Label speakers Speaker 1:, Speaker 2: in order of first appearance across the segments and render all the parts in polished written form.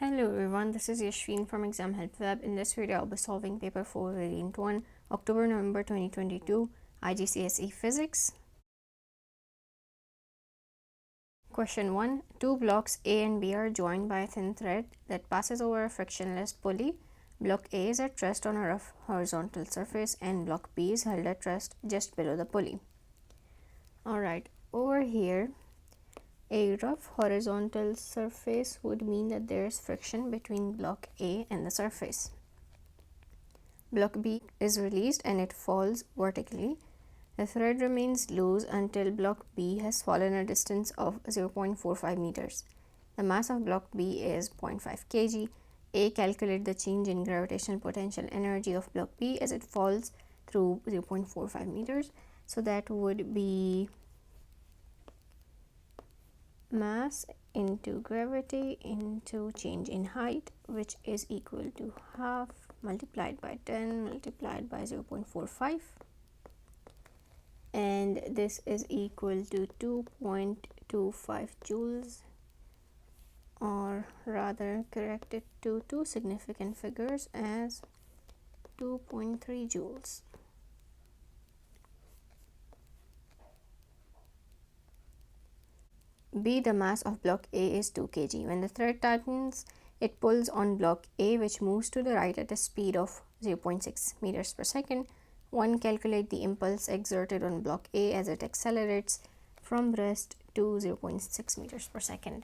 Speaker 1: Hello everyone, this is Yashveen from Exam Help Web. In this video, I'll be solving paper 4 variant 1, October-November 2022, IGCSE Physics. Question 1. Two blocks A and B are joined by a thin thread that passes over a frictionless pulley. Block A is at rest on a rough horizontal surface and block B is held at rest just below the pulley. Alright, over here, a rough horizontal surface would mean that there is friction between block A and the surface. Block B is released and it falls vertically. The thread remains loose until block B has fallen a distance of 0.45 meters. The mass of block B is 0.5 kg. A, calculate the change in gravitational potential energy of block B as it falls through 0.45 meters. So that would be mass into gravity into change in height, which is equal to half multiplied by 10 multiplied by 0.45, and this is equal to 2.25 joules, or rather correct it to two significant figures as 2.3 joules. B, the mass of block A is 2 kg. When the thread tightens, it pulls on block A, which moves to the right at a speed of 0.6 meters per second. 1. Calculate the impulse exerted on block A as it accelerates from rest to 0.6 meters per second.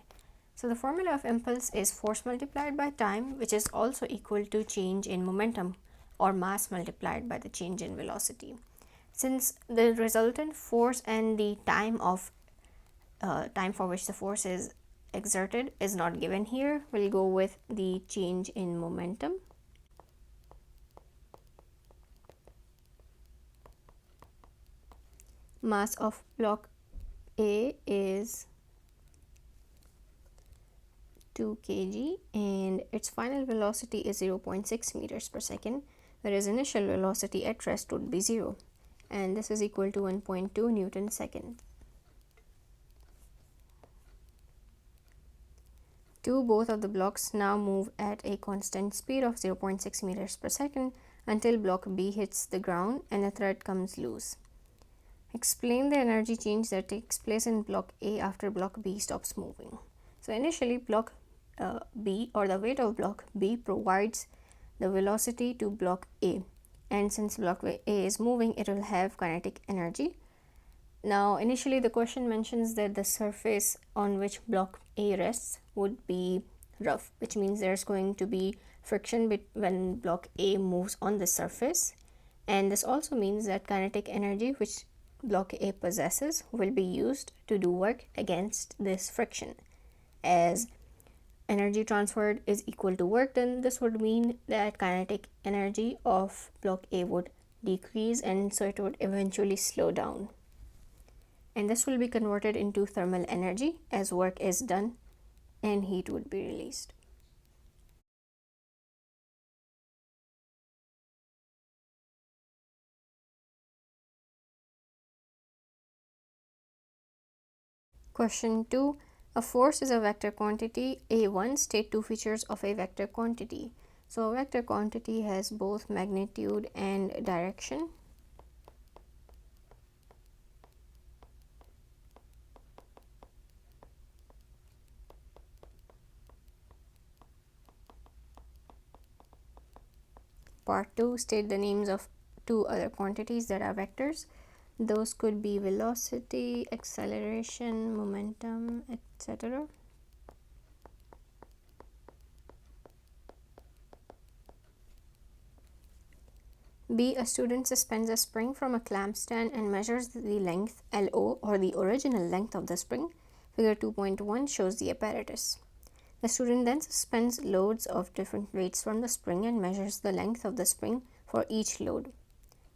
Speaker 1: So the formula of impulse is force multiplied by time, which is also equal to change in momentum, or mass multiplied by the change in velocity. Since the resultant force and the time for which the force is exerted is not given here, we'll go with the change in momentum. Mass of block A is 2 kg and its final velocity is 0.6 meters per second, whereas initial velocity at rest would be 0, and this is equal to 1.2 Newton second. 2. Both of the blocks now move at a constant speed of 0.6 meters per second until block B hits the ground and the thread comes loose. Explain the energy change that takes place in block A after block B stops moving. So initially, block B, or the weight of block B, provides the velocity to block A, and since block A is moving, it will have kinetic energy. Now, initially the question mentions that the surface on which block A rests would be rough, which means there's going to be friction when block A moves on the surface, and this also means that kinetic energy which block A possesses will be used to do work against this friction. As energy transferred is equal to work done, this would mean that kinetic energy of block A would decrease, and so it would eventually slow down. And this will be converted into thermal energy as work is done and heat would be released. Question 2. A force is a vector quantity. A1, state two features of a vector quantity. So a vector quantity has both magnitude and direction. Part 2, state the names of two other quantities that are vectors. Those could be velocity, acceleration, momentum, etc. B. A student suspends a spring from a clamp stand and measures the length LO, or the original length of the spring. Figure 2.1 shows the apparatus. The student then suspends loads of different weights from the spring and measures the length of the spring for each load.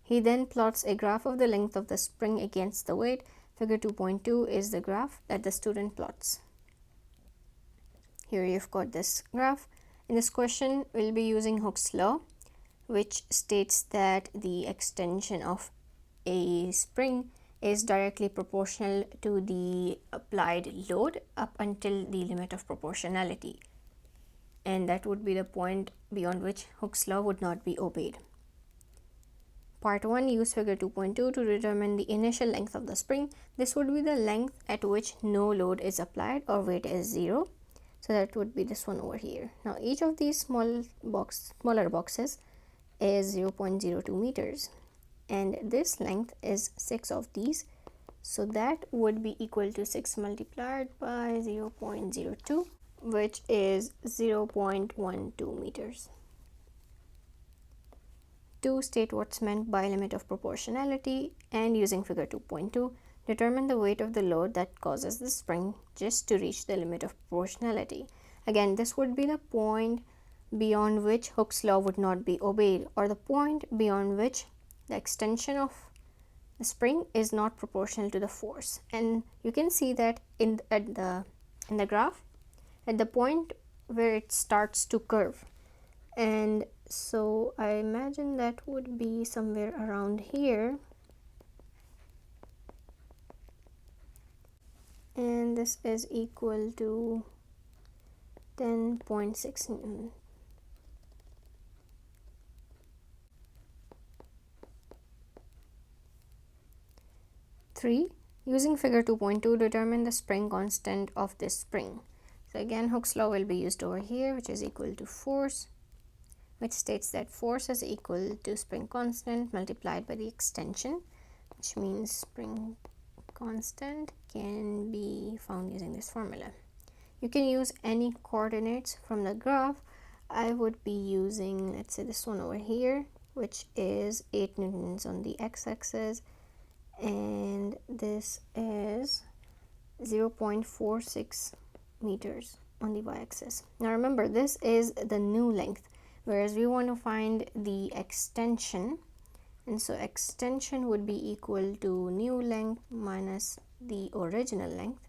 Speaker 1: He then plots a graph of the length of the spring against the weight. Figure 2.2 is the graph that the student plots. Here you've got this graph. In this question, we'll be using Hooke's law, which states that the extension of a spring is directly proportional to the applied load up until the limit of proportionality. and that would be the point beyond which Hooke's law would not be obeyed. Part 1, use figure 2.2 to determine the initial length of the spring. This would be the length at which no load is applied or weight is 0. So that would be this one over here. Now each of these smaller boxes is 0.02 meters, and this length is 6 of these. So that would be equal to 6 multiplied by 0.02, which is 0.12 meters. To state what's meant by limit of proportionality, and using figure 2.2, determine the weight of the load that causes the spring just to reach the limit of proportionality. Again, this would be the point beyond which Hooke's law would not be obeyed, or the point beyond which the extension of the spring is not proportional to the force. And you can see that in the graph at the point where it starts to curve, and so I imagine that would be somewhere around here, and this is equal to 10.6 Newton. Three, using figure 2.2, determine the spring constant of this spring. So again, Hooke's law will be used over here, which is equal to force, which states that force is equal to spring constant multiplied by the extension, which means spring constant can be found using this formula. You can use any coordinates from the graph. I would be using, let's say, this one over here, which is 8 newtons on the x-axis, and this is 0.46 meters on the y-axis. Now remember, this is the new length, whereas we want to find the extension, and so extension would be equal to new length minus the original length,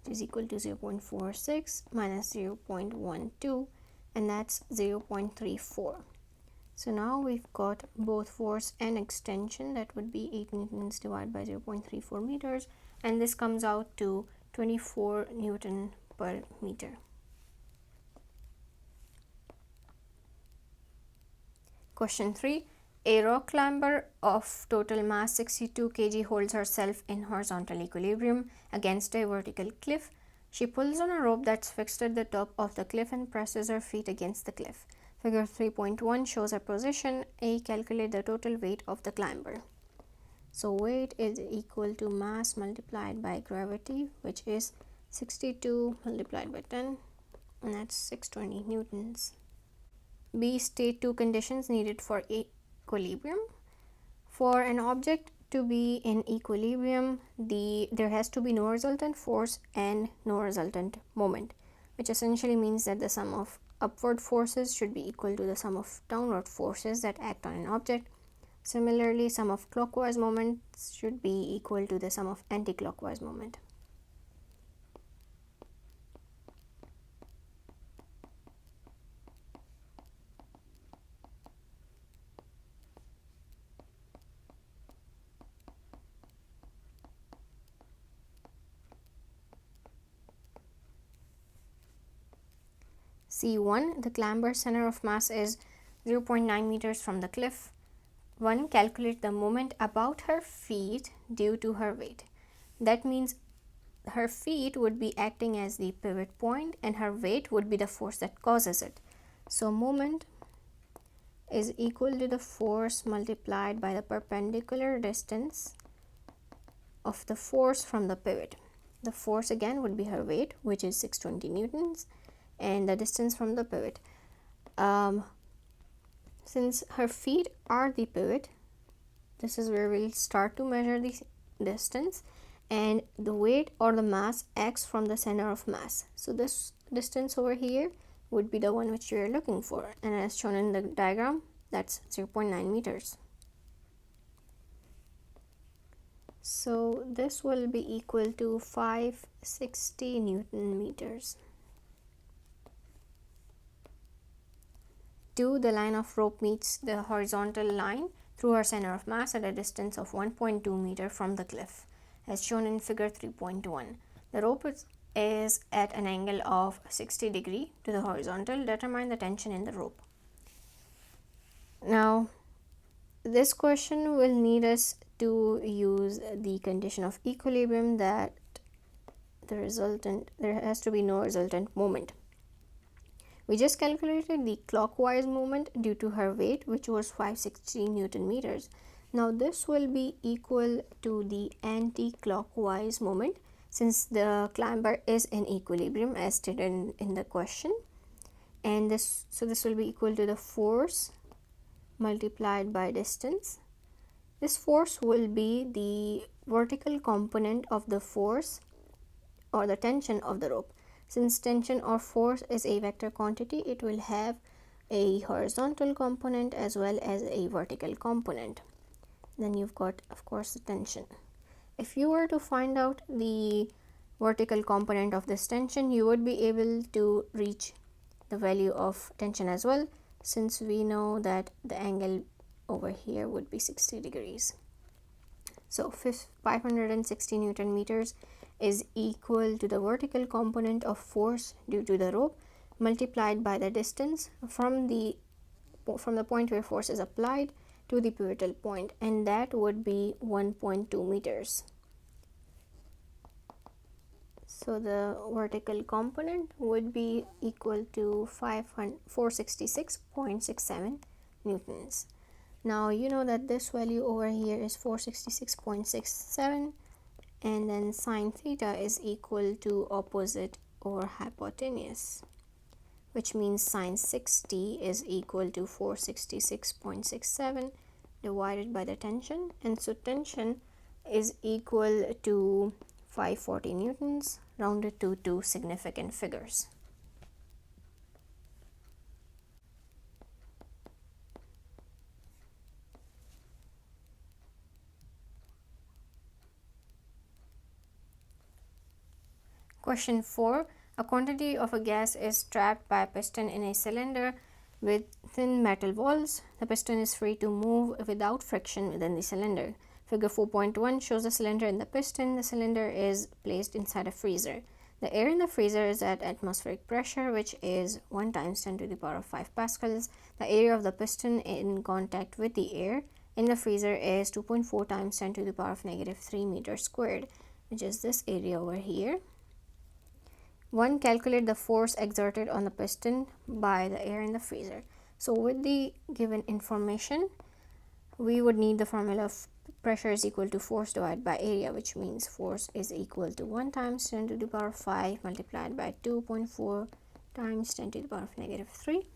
Speaker 1: which is equal to 0.46 minus 0.12, and that's 0.34. So now we've got both force and extension. That would be 8 newtons divided by 0.34 meters, and this comes out to 24 Newton per meter. Question 3. A rock climber of total mass 62 kg holds herself in horizontal equilibrium against a vertical cliff. She pulls on a rope that's fixed at the top of the cliff and presses her feet against the cliff. Figure 3.1 shows her position. A, calculate the total weight of the climber. So weight is equal to mass multiplied by gravity, which is 62 multiplied by 10, and that's 620 newtons. B, state two conditions needed for equilibrium. For an object to be in equilibrium, there has to be no resultant force and no resultant moment, which essentially means that the sum of upward forces should be equal to the sum of downward forces that act on an object. Similarly, sum of clockwise moments should be equal to the sum of anti-clockwise moment. C1, the climber's center of mass is 0.9 meters from the cliff. 1, calculate the moment about her feet due to her weight. That means her feet would be acting as the pivot point and her weight would be the force that causes it. So moment is equal to the force multiplied by the perpendicular distance of the force from the pivot. The force again would be her weight, which is 620 newtons, and the distance from the pivot. Since her feet are the pivot, this is where we'll start to measure the distance, and the weight or the mass acts from the center of mass. So this distance over here would be the one which we are looking for, and as shown in the diagram, that's 0.9 meters. So this will be equal to 560 Newton meters. 2, the line of rope meets the horizontal line through her center of mass at a distance of 1.2 meter from the cliff, as shown in figure 3.1. The rope is is at an angle of 60 degree to the horizontal. Determine the tension in the rope. Now, this question will need us to use the condition of equilibrium, that there has to be no resultant moment. We just calculated the clockwise moment due to her weight, which was 560 Newton meters. Now this will be equal to the anti-clockwise moment, since the climber is in equilibrium as stated in the question, and this will be equal to the force multiplied by distance. This force will be the vertical component of the force or the tension of the rope. Since tension or force is a vector quantity, it will have a horizontal component as well as a vertical component. Then you've got, of course, the tension. If you were to find out the vertical component of this tension, you would be able to reach the value of tension as well, since we know that the angle over here would be 60 degrees. So 560 Newton meters is equal to the vertical component of force due to the rope multiplied by the distance from the point where force is applied to the pivotal point, and that would be 1.2 meters. So the vertical component would be equal to 466.67 newtons. Now you know that this value over here is 466.67, and then sine theta is equal to opposite over hypotenuse, which means sine 60 is equal to 466.67 divided by the tension, and so tension is equal to 540 newtons rounded to two significant figures. Question 4. A quantity of a gas is trapped by a piston in a cylinder with thin metal walls. The piston is free to move without friction within the cylinder. Figure 4.1 shows the cylinder and the piston. The cylinder is placed inside a freezer. The air in the freezer is at atmospheric pressure, which is 1 times 10 to the power of 5 pascals. The area of the piston in contact with the air in the freezer is 2.4 times 10 to the power of negative 3 meters squared, which is this area over here. 1. Calculate the force exerted on the piston by the air in the freezer. So with the given information, we would need the formula of pressure is equal to force divided by area, which means force is equal to 1 times 10 to the power of 5 multiplied by 2.4 times 10 to the power of negative 3,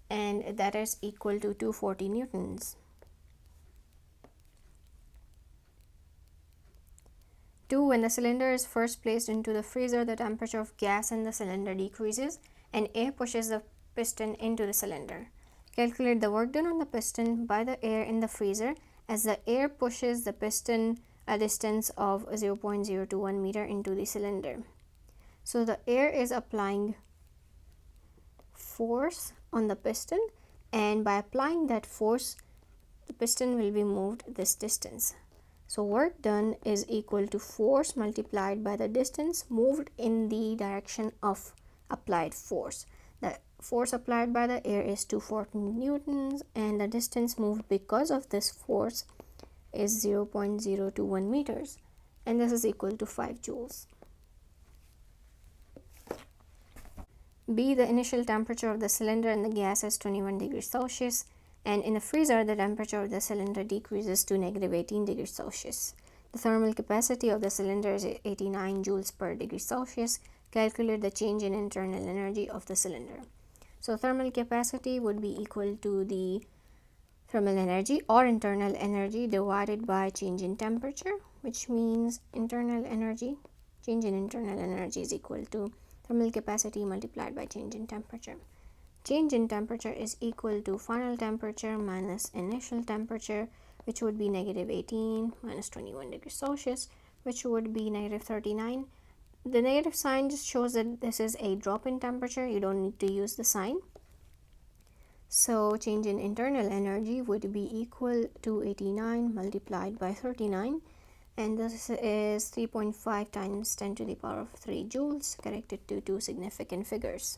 Speaker 1: and that is equal to 240 newtons. 2. When the cylinder is first placed into the freezer, the temperature of gas in the cylinder decreases and air pushes the piston into the cylinder. Calculate the work done on the piston by the air in the freezer as the air pushes the piston a distance of 0.021 meter into the cylinder. So the air is applying force on the piston, and by applying that force, the piston will be moved this distance. So work done is equal to force multiplied by the distance moved in the direction of applied force. The force applied by the air is 240 newtons, and the distance moved because of this force is 0.021 meters, and this is equal to 5 joules. B. The initial temperature of the cylinder and the gas is 21 degrees Celsius, and in the freezer the temperature of the cylinder decreases to negative 18 degrees Celsius. The thermal capacity of the cylinder is 89 joules per degree Celsius. Calculate the change in internal energy of the cylinder. So thermal capacity would be equal to the thermal energy or internal energy divided by change in temperature, which means change in internal energy is equal to thermal capacity multiplied by change in temperature. Change in temperature is equal to final temperature minus initial temperature, which would be negative 18 minus 21 degrees Celsius, which would be negative 39. The negative sign just shows that this is a drop in temperature. You don't need to use the sign. So change in internal energy would be equal to 89 multiplied by 39, and this is 3.5 times 10 to the power of 3 joules, corrected to two significant figures.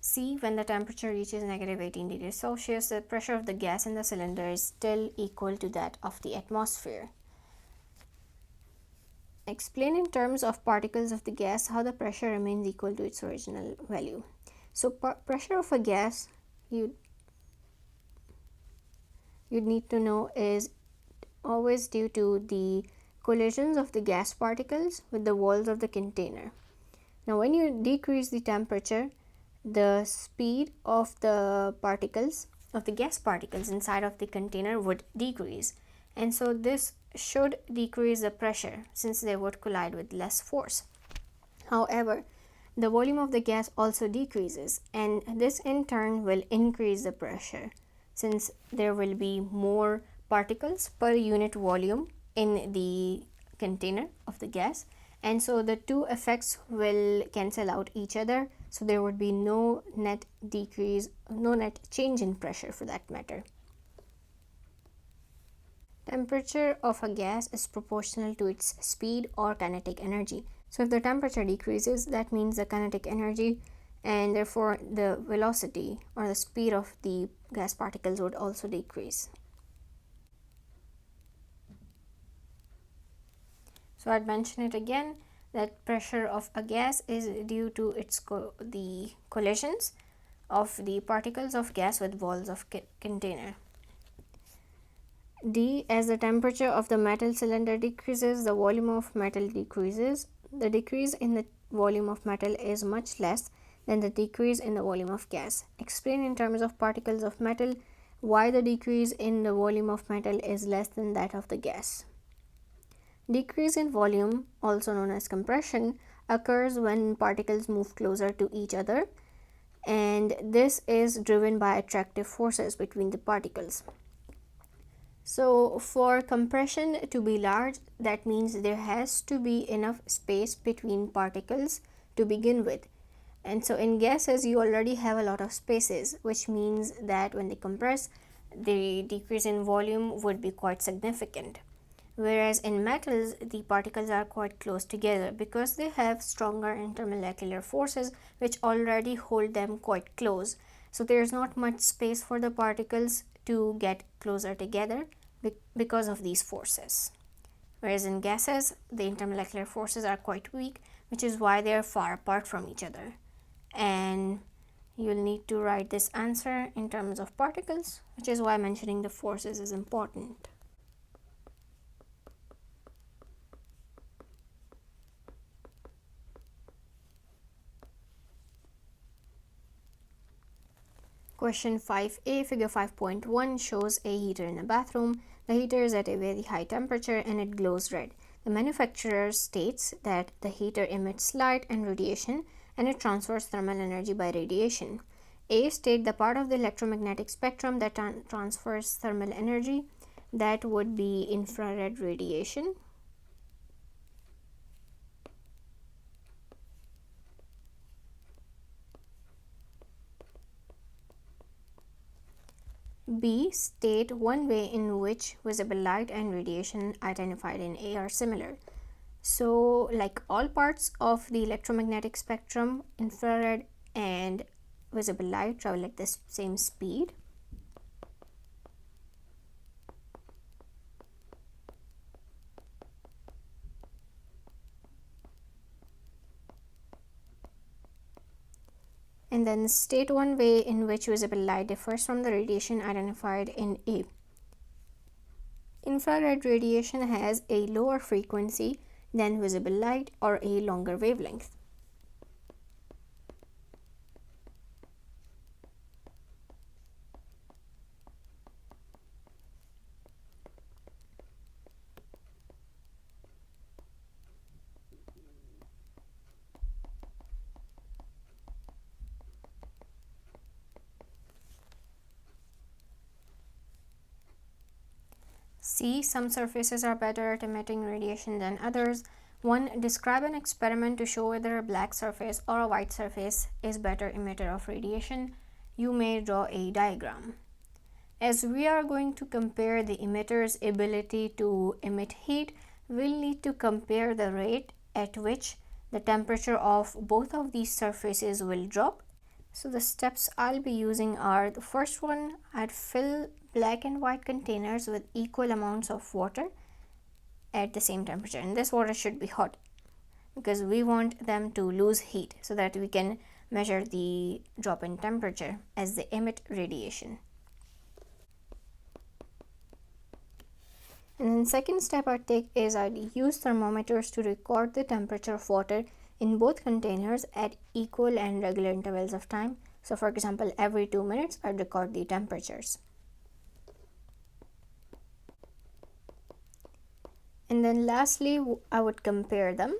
Speaker 1: C. When the temperature reaches negative 18 degrees Celsius, the pressure of the gas in the cylinder is still equal to that of the atmosphere. Explain in terms of particles of the gas how the pressure remains equal to its original value. So pressure of a gas you'd need to know is always due to the collisions of the gas particles with the walls of the container. Now when you decrease the temperature, the speed of the particles of the gas particles inside of the container would decrease, and so this should decrease the pressure since they would collide with less force. However, the volume of the gas also decreases, and this in turn will increase the pressure since there will be more particles per unit volume in the container of the gas, and so the two effects will cancel out each other, so there would be no net decrease, no net change in pressure for that matter. Temperature of a gas is proportional to its speed or kinetic energy. So if the temperature decreases, that means the kinetic energy and therefore the velocity or the speed of the gas particles would also decrease. So I'd mention it again that pressure of a gas is due to its the collisions of the particles of gas with walls of container. D. As the temperature of the metal cylinder decreases, the volume of metal decreases. The decrease in the volume of metal is much less than the decrease in the volume of gas. Explain in terms of particles of metal why the decrease in the volume of metal is less than that of the gas. Decrease in volume, also known as compression, occurs when particles move closer to each other, and this is driven by attractive forces between the particles. So for compression to be large, that means there has to be enough space between particles to begin with. And so in gases, you already have a lot of spaces, which means that when they compress, the decrease in volume would be quite significant. Whereas in metals, the particles are quite close together because they have stronger intermolecular forces which already hold them quite close. So there's not much space for the particles to get closer together because of these forces. Whereas in gases, the intermolecular forces are quite weak, which is why they are far apart from each other. And you'll need to write this answer in terms of particles, which is why mentioning the forces is important. Question 5a, figure 5.1 shows a heater in a bathroom. The heater is at a very high temperature and it glows red. The manufacturer states that the heater emits light and radiation and it transfers thermal energy by radiation. A. State the part of the electromagnetic spectrum that transfers thermal energy. That would be infrared radiation. B. State one way in which visible light and radiation identified in A are similar. So, like all parts of the electromagnetic spectrum, infrared and visible light travel at the same speed. And then state one way in which visible light differs from the radiation identified in A. Infrared radiation has a lower frequency than visible light or a longer wavelength. C. Some surfaces are better at emitting radiation than others. 1. Describe an experiment to show whether a black surface or a white surface is better emitter of radiation. You may draw a diagram. As we are going to compare the emitter's ability to emit heat, we'll need to compare the rate at which the temperature of both of these surfaces will drop. So the steps I'll be using are: the first one, I'd fill black and white containers with equal amounts of water at the same temperature, and this water should be hot because we want them to lose heat so that we can measure the drop in temperature as they emit radiation. And then second step I'd take is I'd use thermometers to record the temperature of water in both containers at equal and regular intervals of time. So for example, every 2 minutes I'd record the temperatures. And then lastly, I would compare them.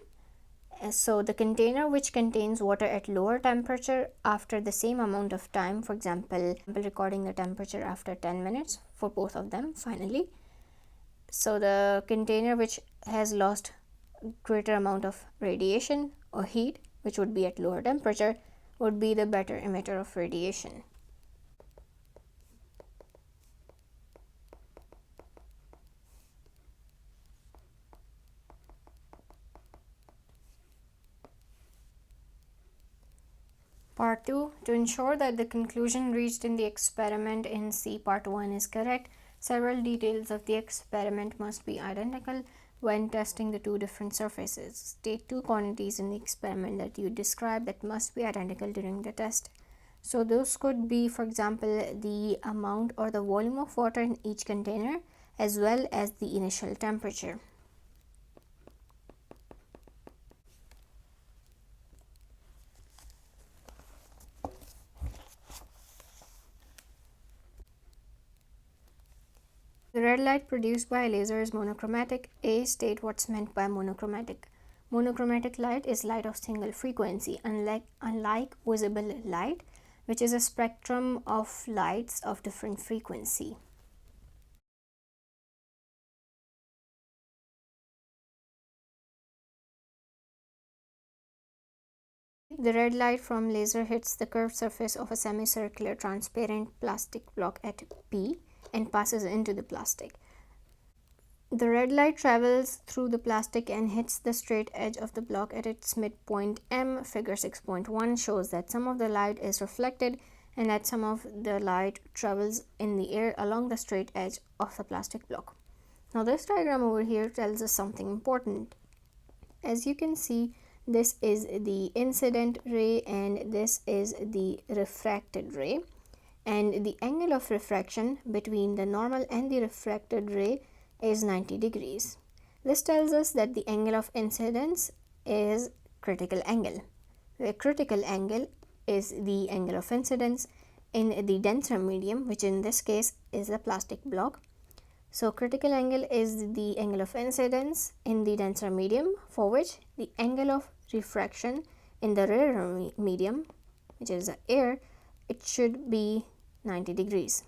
Speaker 1: So the container which contains water at lower temperature after the same amount of time, for example, recording the temperature after 10 minutes for both of them finally. So the container which has lost greater amount of radiation or heat, which would be at lower temperature, would be the better emitter of radiation. Part 2. To ensure that the conclusion reached in the experiment in C Part 1 is correct, several details of the experiment must be identical when testing the two different surfaces. State two quantities in the experiment that you describe that must be identical during the test. So those could be, for example, the amount or the volume of water in each container as well as the initial temperature. The red light produced by a laser is monochromatic. A. State what's meant by monochromatic. Monochromatic light is light of single frequency, unlike visible light, which is a spectrum of lights of different frequency. The red light from laser hits the curved surface of a semicircular transparent plastic block at P and passes into the plastic. The red light travels through the plastic and hits the straight edge of the block at its midpoint M. Figure 6.1 shows that some of the light is reflected and that some of the light travels in the air along the straight edge of the plastic block. Now this diagram over here tells us something important. As you can see, this is the incident ray and this is the refracted ray, and the angle of refraction between the normal and the refracted ray is 90 degrees. This tells us that the angle of incidence is critical angle, where critical angle is the angle of incidence in the denser medium, which in this case is the plastic block. So critical angle is the angle of incidence in the denser medium, for which the angle of refraction in the rarer medium, which is the air, it should be 90 degrees.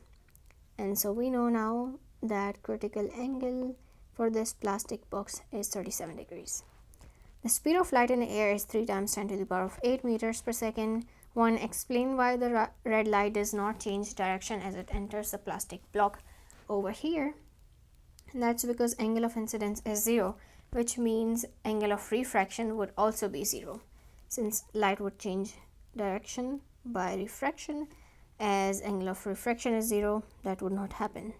Speaker 1: And so we know now that critical angle for this plastic box is 37 degrees. The speed of light in the air is 3 times 10 to the power of 8 meters per second. 1. Explain why the red light does not change direction as it enters the plastic block over here. And that's because angle of incidence is 0, which means angle of refraction would also be 0. Since light would change direction by refraction, as angle of refraction is 0, that would not happen.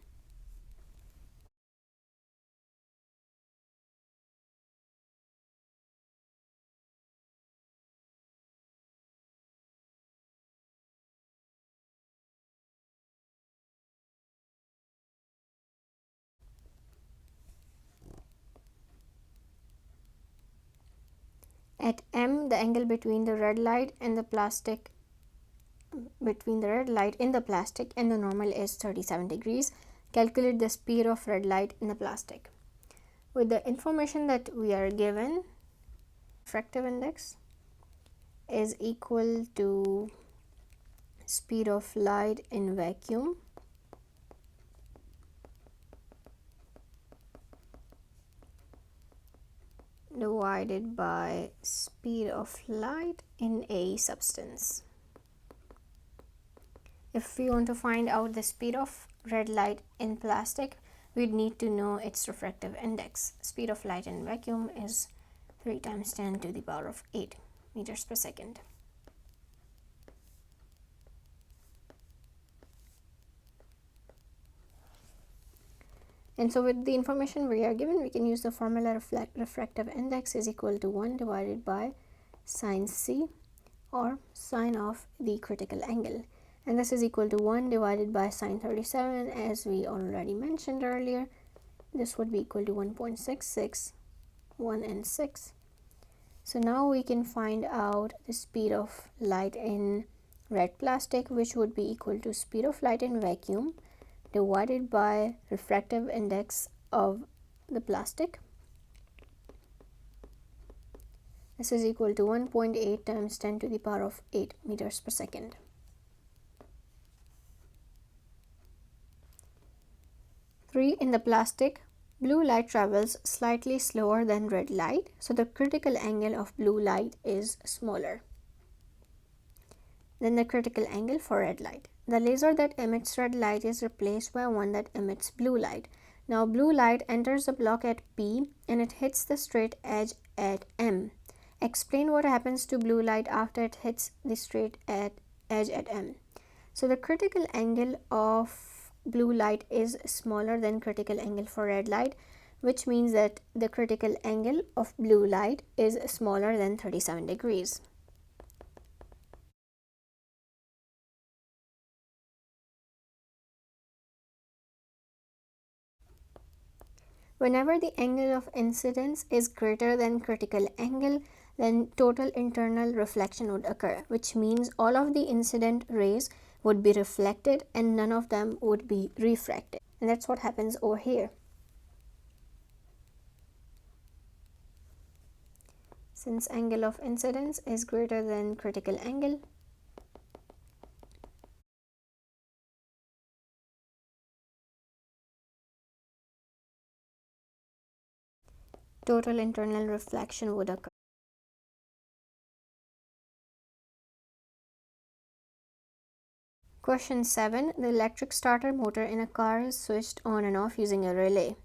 Speaker 1: At M, the angle between the red light and the plastic in the plastic and the normal is 37 degrees. Calculate the speed of red light in the plastic. With the information that we are given, refractive index is equal to speed of light in vacuum divided by speed of light in a substance. If we want to find out the speed of red light in plastic, we'd need to know its refractive index. Speed of light in vacuum is 3 times 10 to the power of 8 meters per second. And so with the information we are given, we can use the formula refractive index is equal to 1 divided by sine C, or sine of the critical angle. And this is equal to 1 divided by sine 37, as we already mentioned earlier. This would be equal to 1.66, 1 and 6. So now we can find out the speed of light in red plastic, which would be equal to speed of light in vacuum divided by refractive index of the plastic. This is equal to 1.8 times 10 to the power of 8 meters per second. Three, in the plastic, blue light travels slightly slower than red light, so the critical angle of blue light is smaller than the critical angle for red light. The laser that emits red light is replaced by one that emits blue light. Now blue light enters the block at P and it hits the straight edge at M. Explain what happens to blue light after it hits the straight edge at M. So the critical angle of blue light is smaller than critical angle for red light, which means that the critical angle of blue light is smaller than 37 degrees. Whenever the angle of incidence is greater than critical angle, then total internal reflection would occur, which means all of the incident rays would be reflected and none of them would be refracted. And that's what happens over here. Since angle of incidence is greater than critical angle, total internal reflection would occur. Question 7. The electric starter motor in a car is switched on and off using a relay.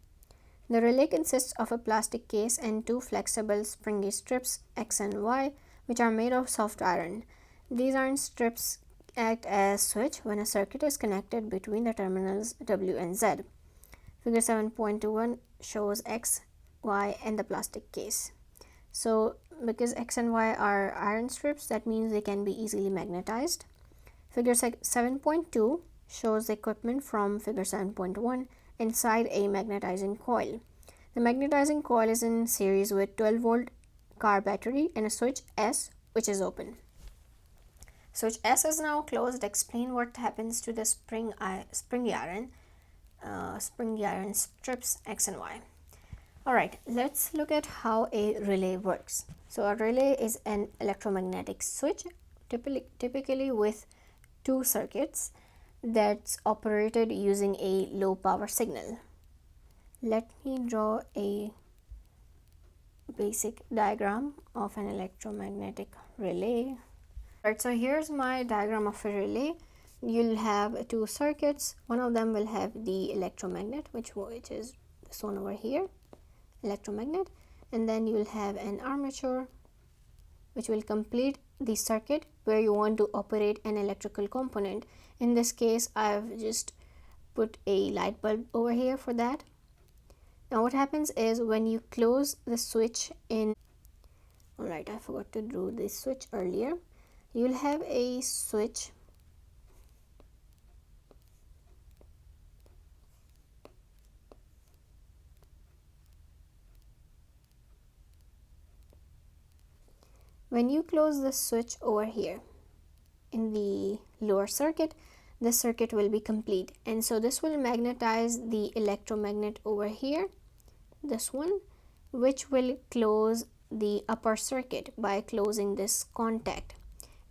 Speaker 1: The relay consists of a plastic case and two flexible springy strips X and Y, which are made of soft iron. These iron strips act as switch when a circuit is connected between the terminals W and Z. Figure 7.21 shows X, Y, and the plastic case. So because X and Y are iron strips, that means they can be easily magnetized. Figure 7.2 shows the equipment from figure 7.1 inside a magnetizing coil. The magnetizing coil is in series with 12-volt car battery and a switch S, which is open. Switch S is now closed. Explain what happens to the springy iron strips X and Y. Alright, let's look at how a relay works. So a relay is an electromagnetic switch, typically with two circuits, that's operated using a low power signal. Let me draw a basic diagram of an electromagnetic relay. Right, so here's my diagram of a relay. You'll have two circuits. One of them will have the electromagnet, which is this one over here, electromagnet, and then you'll have an armature, which will complete the circuit where you want to operate an electrical component. In this case, I've just put a light bulb over here for that. Now what happens is when you close the switch in, alright, I forgot to draw this switch earlier. You'll have a switch when you close the switch over here in the lower circuit, the circuit will be complete, and so this will magnetize the electromagnet over here, this one, which will close the upper circuit by closing this contact,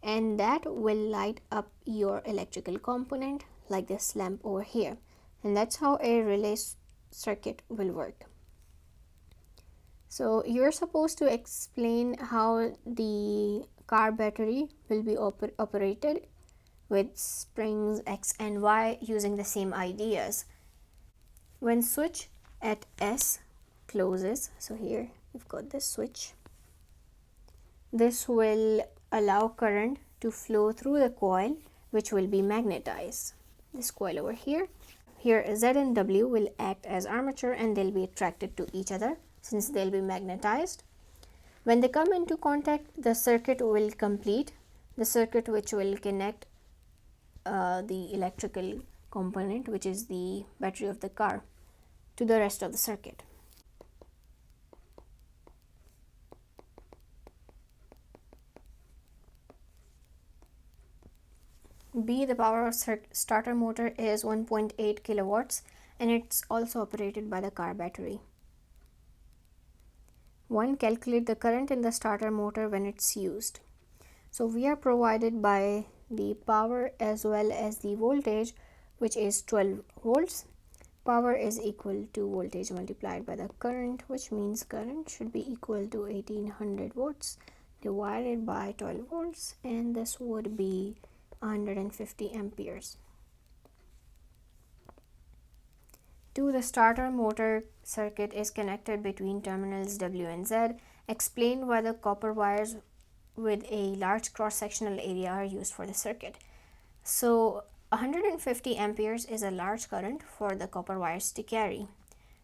Speaker 1: and that will light up your electrical component like this lamp over here. And that's how a relay circuit will work. So you're supposed to explain how the car battery will be operated with springs X and Y using the same ideas. When switch at S closes, so here we've got this switch, this will allow current to flow through the coil, which will be magnetized. This coil over here. Here Z and W will act as armature and they'll be attracted to each other since they'll be magnetized. When they come into contact, the circuit will complete, the circuit which will connect the electrical component, which is the battery of the car, to the rest of the circuit. B, the power of starter motor is 1.8 kilowatts and it's also operated by the car battery. 1. Calculate the current in the starter motor when it's used. So we are provided by the power as well as the voltage, which is 12 volts. Power is equal to voltage multiplied by the current, which means current should be equal to 1800 volts divided by 12 volts, and this would be 150 amperes. 2. The starter motor circuit is connected between terminals W and Z. Explain why the copper wires with a large cross-sectional area are used for the circuit. So 150 amperes is a large current for the copper wires to carry.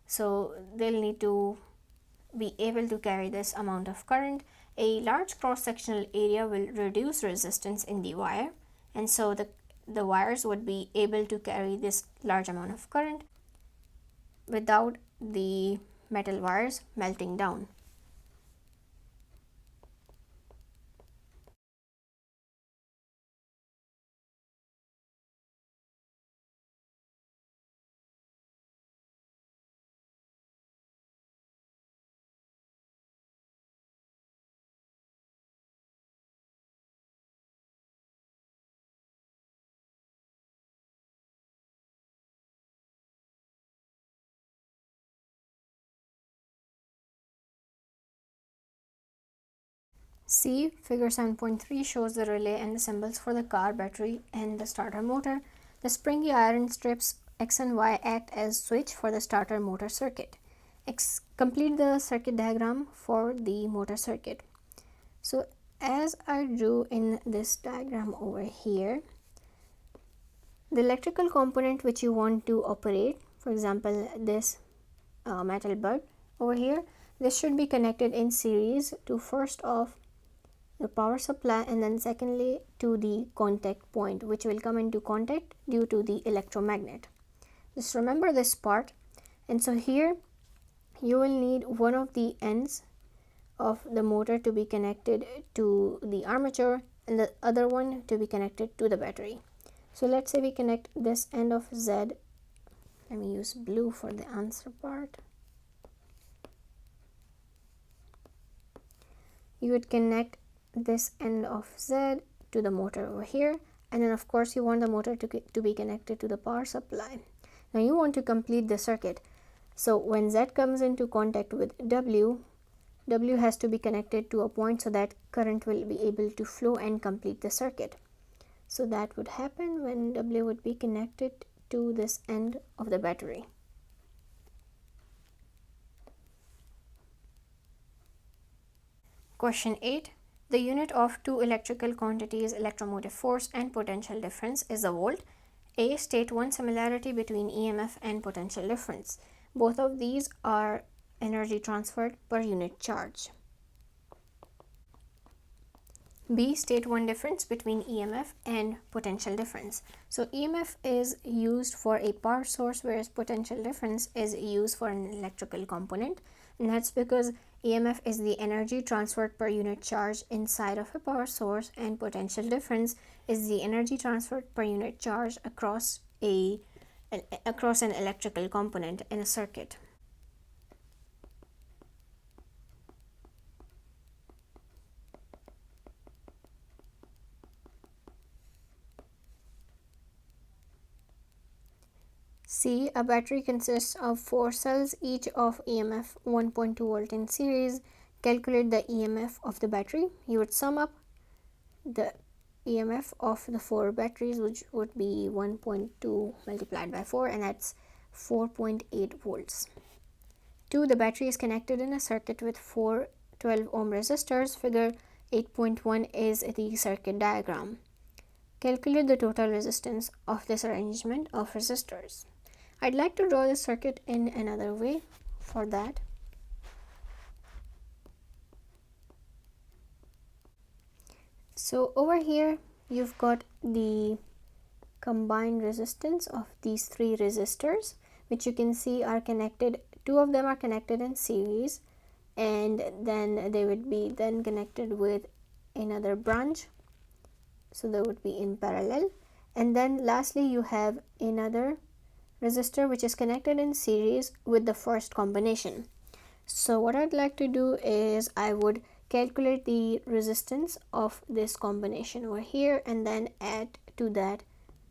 Speaker 1: So they'll need to be able to carry this amount of current. A large cross-sectional area will reduce resistance in the wire, and so the wires would be able to carry this large amount of current without the metal wires melting down. C. Figure 7.3 shows the relay and the symbols for the car battery and the starter motor. The springy iron strips X and Y act as switch for the starter motor circuit. Complete the circuit diagram for the motor circuit. So as I drew in this diagram over here, the electrical component which you want to operate, for example this metal bulb over here, this should be connected in series to first off the power supply and then secondly to the contact point, which will come into contact due to the electromagnet. Just remember this part. And so here you will need one of the ends of the motor to be connected to the armature and the other one to be connected to the battery. So let's say we connect this end of Z. Let me use blue for the answer part. You would connect this end of Z to the motor over here, and then of course you want the motor to be connected to the power supply. Now you want to complete the circuit. So when Z comes into contact with W has to be connected to a point so that current will be able to flow and complete the circuit. So that would happen when W would be connected to this end of the battery. Question 8. The unit of two electrical quantities, electromotive force and potential difference, is a volt. A. State one similarity between EMF and potential difference. Both of these are energy transferred per unit charge. B. State one difference between EMF and potential difference. So EMF is used for a power source, whereas potential difference is used for an electrical component, and that's because EMF is the energy transferred per unit charge inside of a power source, and potential difference is the energy transferred per unit charge across an electrical component in a circuit. C. A battery consists of 4 cells, each of EMF 1.2 volt in series. Calculate the EMF of the battery. You would sum up the EMF of the 4 batteries, which would be 1.2 multiplied by 4, and that's 4.8 volts. 2. The battery is connected in a circuit with 4 12-ohm resistors. Figure 8.1 is the circuit diagram. Calculate the total resistance of this arrangement of resistors. I'd like to draw this circuit in another way for that. So over here you've got the combined resistance of these 3 resistors, which you can see are connected. 2 of them are connected in series, and then they would be then connected with another branch, so they would be in parallel. And then lastly you have another resistor which is connected in series with the first combination. So what I'd like to do is I would calculate the resistance of this combination over here and then add to that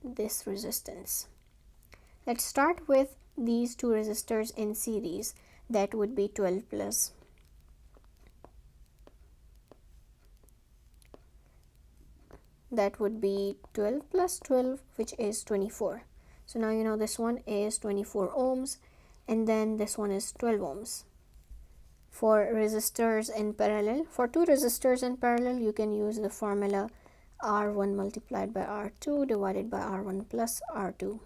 Speaker 1: this resistance. Let's start with these 2 resistors in series. That would be 12 plus. That would be 12 plus 12, which is 24. So now you know this one is 24 ohms, and then this one is 12 ohms. For resistors in parallel, for 2 resistors in parallel, you can use the formula R1 multiplied by R2 divided by R1 plus R2.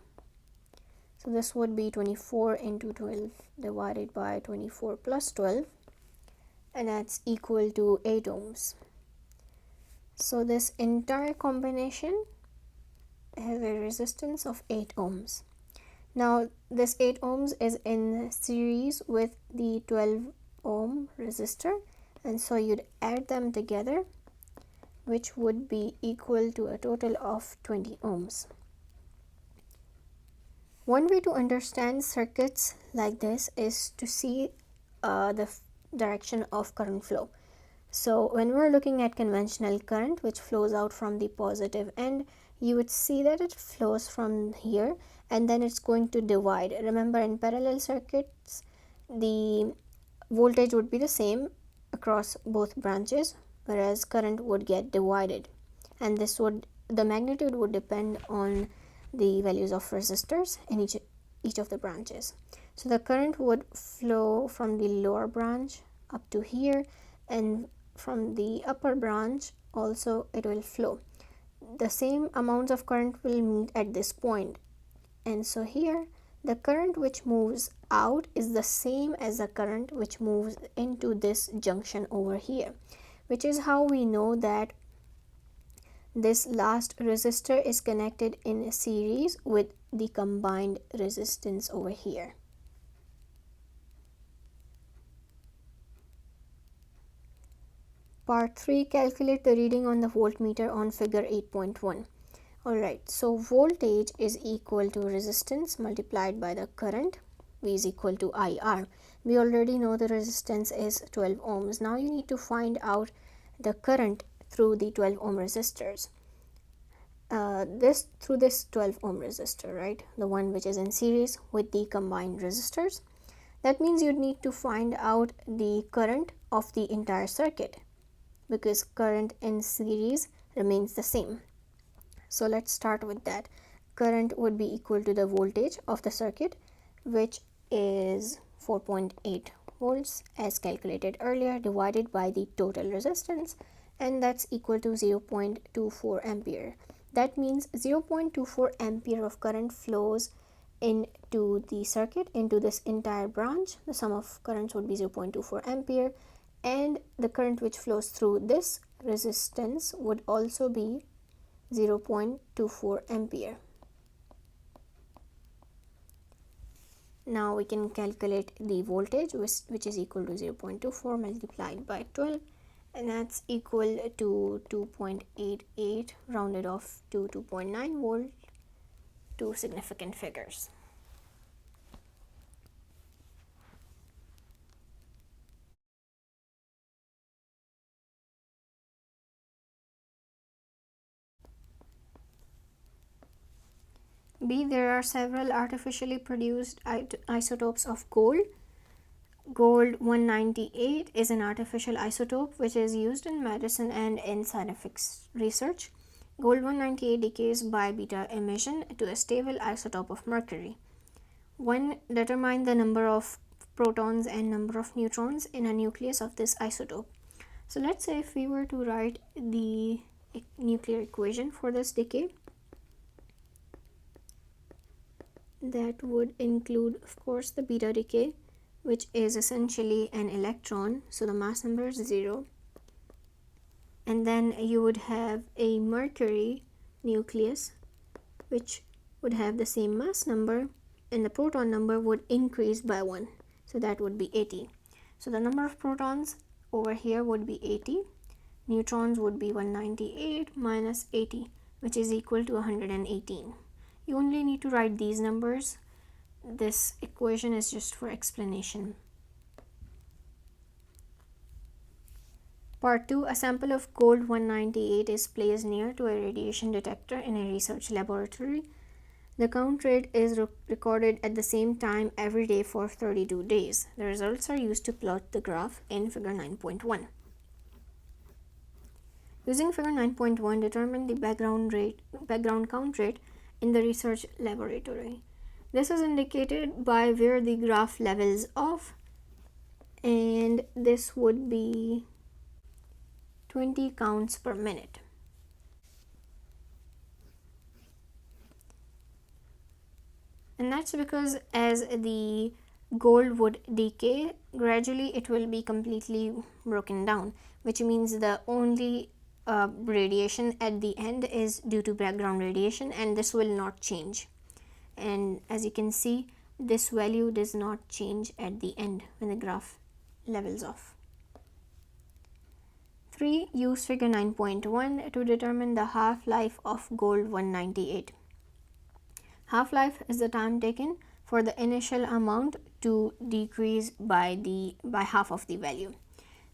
Speaker 1: So this would be 24 into 12 divided by 24 plus 12, and that's equal to 8 ohms. So this entire combination has a resistance of 8 ohms. Now this 8 ohms is in series with the 12 ohm resistor, and so you'd add them together, which would be equal to a total of 20 ohms. One way to understand circuits like this is to see the direction of current flow. So when we're looking at conventional current, which flows out from the positive end, you would see that it flows from here and then it's going to divide. Remember, in parallel circuits, the voltage would be the same across both branches, whereas current would get divided, and the magnitude would depend on the values of resistors in each of the branches. So the current would flow from the lower branch up to here, and from the upper branch also it will flow. The same amounts of current will meet at this point, and so here the current which moves out is the same as the current which moves into this junction over here, which is how we know that this last resistor is connected in a series with the combined resistance over here. Part 3. Calculate the reading on the voltmeter on figure 8.1. Alright, so voltage is equal to resistance multiplied by the current. V is equal to IR. We already know the resistance is 12 ohms. Now you need to find out the current through the 12 ohm resistors. Through this 12 ohm resistor, right? The one which is in series with the combined resistors. That means you need to find out the current of the entire circuit, because current in series remains the same. So let's start with that. Current would be equal to the voltage of the circuit, which is 4.8 volts as calculated earlier, divided by the total resistance, and that's equal to 0.24 ampere. That means 0.24 ampere of current flows into the circuit, into this entire branch. The sum of currents would be 0.24 ampere, and the current which flows through this resistance would also be 0.24 ampere. Now we can calculate the voltage, which is equal to 0.24 multiplied by 12, and that's equal to 2.88 rounded off to 2.9 volt, two significant figures. B. There are several artificially produced isotopes of gold. Gold 198 is an artificial isotope which is used in medicine and in scientific research. Gold 198 decays by beta emission to a stable isotope of mercury. 1. Determine the number of protons and number of neutrons in a nucleus of this isotope. So let's say if we were to write the nuclear equation for this decay, that would include, of course, the beta decay, which is essentially an electron, so the mass number is 0. And then you would have a mercury nucleus, which would have the same mass number, and the proton number would increase by 1, so that would be 80. So the number of protons over here would be 80, neutrons would be 198 minus 80, which is equal to 118. You only need to write these numbers. This equation is just for explanation. Part 2. A sample of gold 198 is placed near to a radiation detector in a research laboratory. The count rate is recorded at the same time every day for 32 days. The results are used to plot the graph in figure 9.1. Using figure 9.1, determine the background count rate in the research laboratory. This is indicated by where the graph levels off, and this would be 20 counts per minute. And that's because as the gold would decay, gradually it will be completely broken down, which means the only radiation at the end is due to background radiation, and this will not change. And as you can see, this value does not change at the end when the graph levels off. 3. Use figure 9.1 to determine the half-life of gold 198. Half-life is the time taken for the initial amount to decrease by half of the value.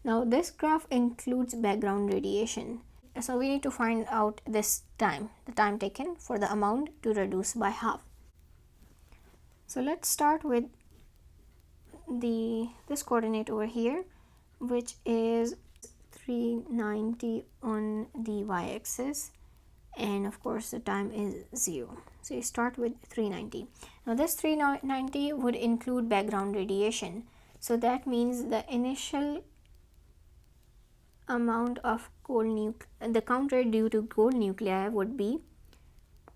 Speaker 1: Now this graph includes background radiation, so we need to find out this time, the time taken for the amount to reduce by half. So let's start with this coordinate over here, which is 390 on the y-axis, and of course the time is 0. So you start with 390. Now this 390 would include background radiation, so that means the initial amount of the count rate due to gold nuclei would be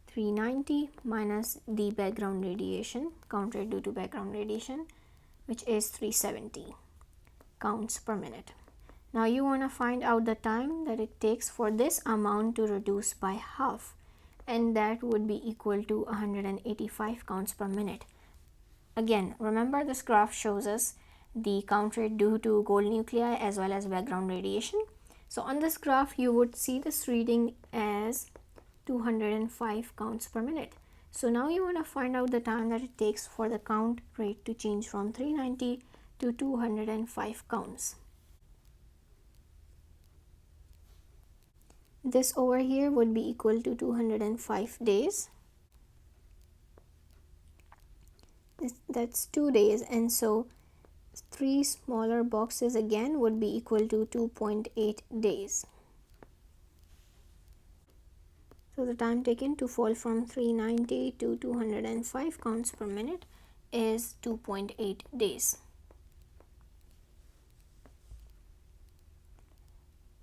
Speaker 1: 390 minus the background radiation, count rate due to background radiation, which is 370 counts per minute. Now you want to find out the time that it takes for this amount to reduce by half, and that would be equal to 185 counts per minute. Again, remember this graph shows us the count rate due to gold nuclei as well as background radiation. So on this graph you would see this reading as 205 counts per minute. So now you want to find out the time that it takes for the count rate to change from 390 to 205 counts. This over here would be equal to 205 days. That's 2 days, and so 3 smaller boxes again would be equal to 2.8 days. So the time taken to fall from 390 to 205 counts per minute is 2.8 days.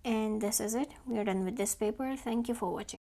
Speaker 1: And this is it. We are done with this paper. Thank you for watching.